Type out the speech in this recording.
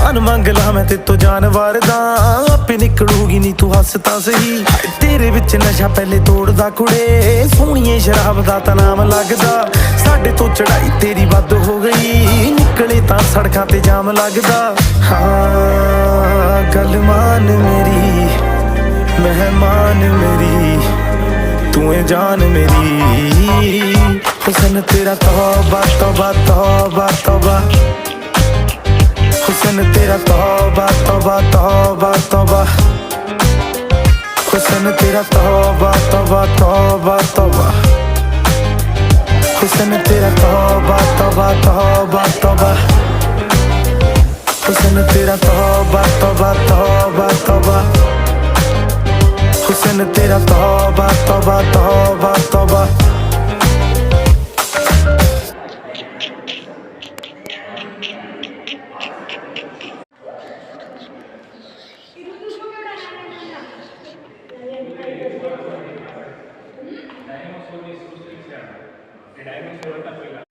जान मंग ला मैं ते तो जानवर दा आपे निकलूगी नी तू हस तां सही तेरे विच नशा पहले तोड़दा कुड़े सोहणीए शराब दा तां नाम लगदा साडे तो चढ़ाई तेरी वध हो गई निकले तां सड़कां ते जाम लगदा हाँ गल मान मेरी मेहमान मेरी तू है जान मेरी हुसन तेरा तौबा तौबा तौबा तौबा हुसन तेरा तौबा तौबा तौबा तौबा हुसन तेरा तौबा तौबा तौबा तौबा हुसन तेरा तौबा तौबा तौबा तौबा हुसन तेरा तौबा तौबा तौबा तौबा हुसन तेरा तौबा तौबा तौबा तौबा डायमंड